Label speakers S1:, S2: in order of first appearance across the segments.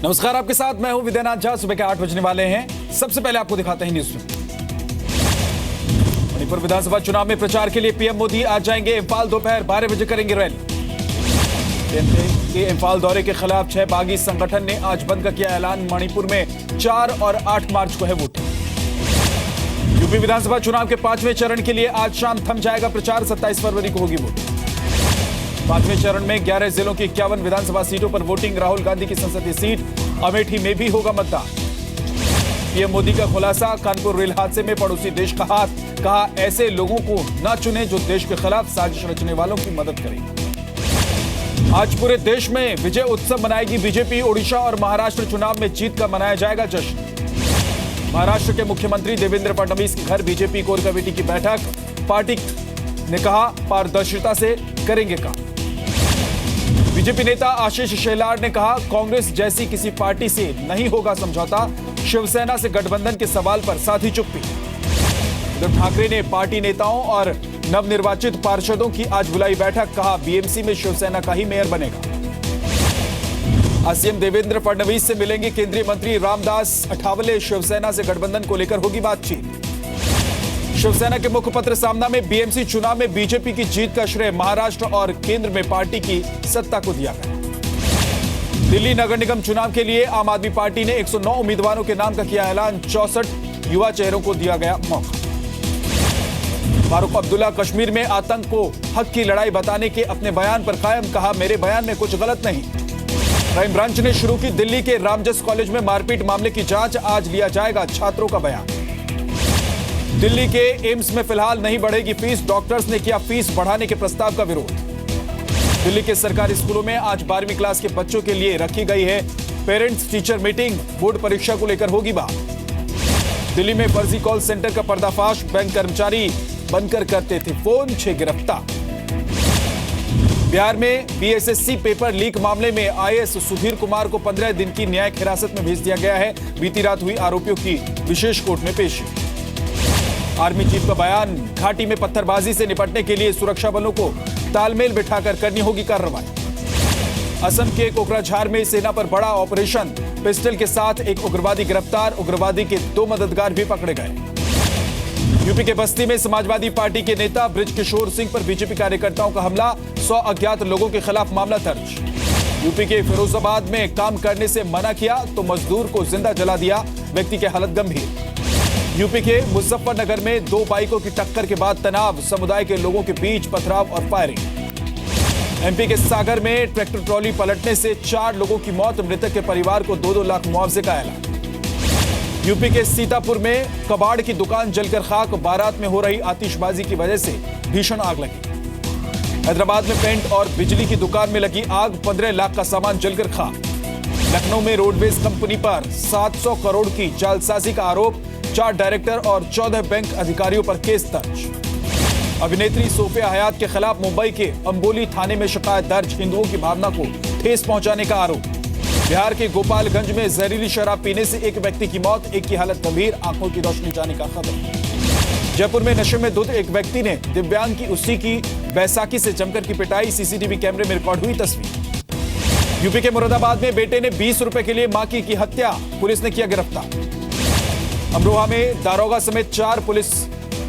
S1: नमस्कार, आपके साथ मैं हूं विद्यानाथ झा। सुबह के 8 बजने वाले हैं। सबसे पहले आपको दिखाते हैं न्यूज में। मणिपुर विधानसभा चुनाव में प्रचार के लिए पीएम मोदी आज जाएंगे इंफाल। दोपहर 12 बजे करेंगे रैली। के इंफाल दौरे के खिलाफ 6 बागी संगठन ने आज बंद का किया ऐलान। मणिपुर में 4 और 8 मार्च को है वोटिंग। यूपी विधानसभा चुनाव के 5वें चरण के लिए आज शाम थम जाएगा प्रचार। 27 फरवरी को होगी वोटिंग। 5वें चरण में 11 जिलों की 51 विधानसभा सीटों पर वोटिंग। राहुल गांधी की संसदीय सीट अमेठी में भी होगा मतदान। पीएम मोदी का खुलासा, कानपुर रेल हादसे में पड़ोसी देश का हाथ। कहा, ऐसे लोगों को न चुने जो देश के खिलाफ साजिश रचने वालों की मदद करें। आज पूरे देश में विजय उत्सव मनाएगी बीजेपी। ओडिशा और महाराष्ट्र चुनाव में जीत का मनाया जाएगा जश्न। महाराष्ट्र के मुख्यमंत्री देवेंद्र फडणवीस के घर बीजेपी कोर कमेटी की बैठक। पार्टी ने कहा, पारदर्शिता से करेंगे काम। बीजेपी नेता आशीष शेलार ने कहा, कांग्रेस जैसी किसी पार्टी से नहीं होगा समझौता। शिवसेना से गठबंधन के सवाल पर साधी चुप्पी। उद्धव ठाकरे ने पार्टी नेताओं और नवनिर्वाचित पार्षदों की आज बुलाई बैठक। कहा, बीएमसी में शिवसेना का ही मेयर बनेगा। आज सीएम देवेंद्र फडणवीस से मिलेंगे केंद्रीय मंत्री रामदास अठावले। शिवसेना से गठबंधन को लेकर होगी बातचीत। शिवसेना के मुखपत्र सामना में बीएमसी चुनाव में बीजेपी की जीत का श्रेय महाराष्ट्र और केंद्र में पार्टी की सत्ता को दिया गया। दिल्ली नगर निगम चुनाव के लिए आम आदमी पार्टी ने 109 उम्मीदवारों के नाम का किया ऐलान। 64 युवा चेहरों को दिया गया मौका। फारूक अब्दुल्ला कश्मीर में आतंक को हक की लड़ाई बताने के अपने बयान पर कायम। कहा, मेरे बयान में कुछ गलत नहीं। क्राइम ब्रांच ने शुरू की दिल्ली के रामजस कॉलेज में मारपीट मामले की जांच। आज लिया जाएगा छात्रों का बयान। दिल्ली के एम्स में फिलहाल नहीं बढ़ेगी फीस। डॉक्टर्स ने किया फीस बढ़ाने के प्रस्ताव का विरोध। दिल्ली के सरकारी स्कूलों में आज 12वीं क्लास के बच्चों के लिए रखी गई है पेरेंट्स टीचर मीटिंग। बोर्ड परीक्षा को लेकर होगी बात। दिल्ली में फर्जी कॉल सेंटर का पर्दाफाश। बैंक कर्मचारी बनकर करते थे फोन, 6 गिरफ्तार। बिहार में बीएसएससी पेपर लीक मामले में आईएएस सुधीर कुमार को 15 दिन की न्यायिक हिरासत में भेज दिया गया है। बीती रात हुई आरोपियों की विशेष कोर्ट में पेशी। आर्मी चीफ का बयान, घाटी में पत्थरबाजी से निपटने के लिए सुरक्षा बलों को तालमेल बिठाकर करनी होगी कार्रवाई। असम के कोकराझार में सेना पर बड़ा ऑपरेशन। पिस्टल के साथ एक उग्रवादी गिरफ्तार। उग्रवादी के 2 मददगार भी पकड़े गए। यूपी के बस्ती में समाजवादी पार्टी के नेता बृजकिशोर सिंह पर बीजेपी कार्यकर्ताओं का हमला। 100 अज्ञात लोगों के खिलाफ मामला दर्ज। यूपी के फिरोजाबाद में काम करने से मना किया तो मजदूर को जिंदा जला दिया। व्यक्ति की हालत गंभीर। यूपी के मुजफ्फरनगर में 2 बाइकों की टक्कर के बाद तनाव। समुदाय के लोगों के बीच पथराव और फायरिंग। एमपी के सागर में ट्रैक्टर ट्रॉली पलटने से 4 लोगों की मौत। मृतक के परिवार को 2-2 लाख मुआवजे का ऐलान। यूपी के सीतापुर में कबाड़ की दुकान जलकर खाक। बारात में हो रही आतिशबाजी की वजह से भीषण आग लगी। हैदराबाद में पेंट और बिजली की दुकान में लगी आग। 15 लाख का सामान जलकर खाक। लखनऊ में रोडवेज कंपनी पर 700 करोड़ की जालसाजी का आरोप। 4 डायरेक्टर और 14 बैंक अधिकारियों पर केस दर्ज। अभिनेत्री सोफिया हयात के खिलाफ मुंबई के अंबोली थाने में शिकायत दर्ज। हिंदुओं की भावना को ठेस पहुंचाने का आरोप। बिहार के गोपालगंज में जहरीली शराब पीने से एक व्यक्ति की मौत। एक की हालत गंभीर, आंखों की रोशनी जाने का खबर। जयपुर में नशे में धुत एक व्यक्ति ने दिव्यांग की उसी की बैसाखी से जमकर की पिटाई। सीसीटीवी कैमरे में रिकॉर्ड हुई तस्वीर। यूपी के मुरादाबाद में बेटे ने 20 रुपए के लिए मां की महिला। पुलिस ने किया गिरफ्तार। अमरोहा में दारोगा समेत 4 पुलिस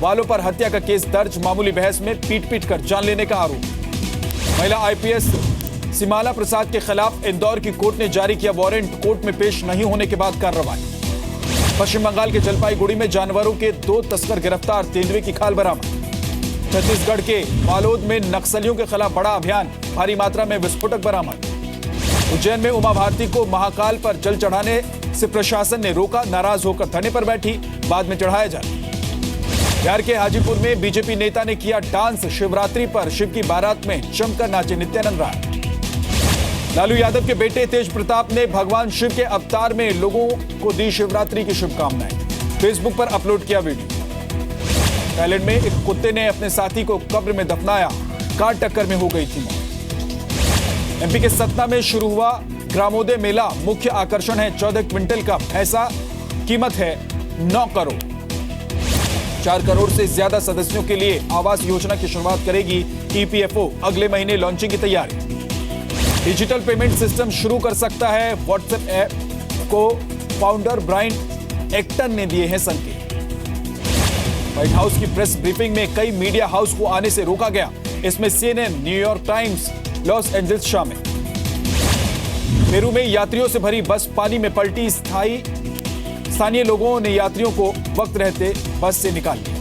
S1: वालों पर हत्या का केस दर्ज। मामूली बहस में पीट कर जान लेने का आरोप। महिला आईपीएस सिमाला प्रसाद के खिलाफ इंदौर की कोर्ट ने जारी किया वारंट। कोर्ट में पेश नहीं होने के बाद कार्रवाई। पश्चिम बंगाल के जलपाईगुड़ी में जानवरों के 2 तस्कर गिरफ्तार। तेंदुए की खाल बरामद। छत्तीसगढ़ के बालोद में नक्सलियों के खिलाफ बड़ा अभियान। भारी मात्रा में विस्फोटक बरामद। उज्जैन में उमा भारती को महाकाल पर जल चढ़ाने से प्रशासन ने रोका। नाराज होकर धरने पर बैठी, बाद में चढ़ाया जाए। बिहार के हाजीपुर में बीजेपी नेता ने किया डांस। शिवरात्रि पर शिव की बारात में जमकर नाचे नित्यानंद राय। लालू यादव के बेटे तेज प्रताप ने भगवान शिव के अवतार में लोगों को दी शिवरात्रि की शुभकामनाएं। फेसबुक पर अपलोड किया वीडियो। थाईलैंड में एक कुत्ते ने अपने साथी को कब्र में दफनाया। कार टक्कर में हो गई थी मौत। एमपी के सतना में शुरू हुआ ग्रामोदय मेला। मुख्य आकर्षण है 14 क्विंटल का भैंसा। कीमत है 9 करोड़। 4 करोड़ से ज्यादा सदस्यों के लिए आवास योजना की शुरुआत करेगी ईपीएफओ। अगले महीने लॉन्चिंग की तैयारी। डिजिटल पेमेंट सिस्टम शुरू कर सकता है व्हाट्सएप ऐप को फाउंडर ब्रायन एक्टन ने दिए हैं संकेत। व्हाइट हाउस की प्रेस ब्रीफिंग में कई मीडिया हाउस को आने से रोका गया, इसमें CNN, New York times, Los Angeles शामिल। पेरू में यात्रियों से भरी बस पानी में पलटी, स्थानीय लोगों ने यात्रियों को वक्त रहते बस से निकाल लिया।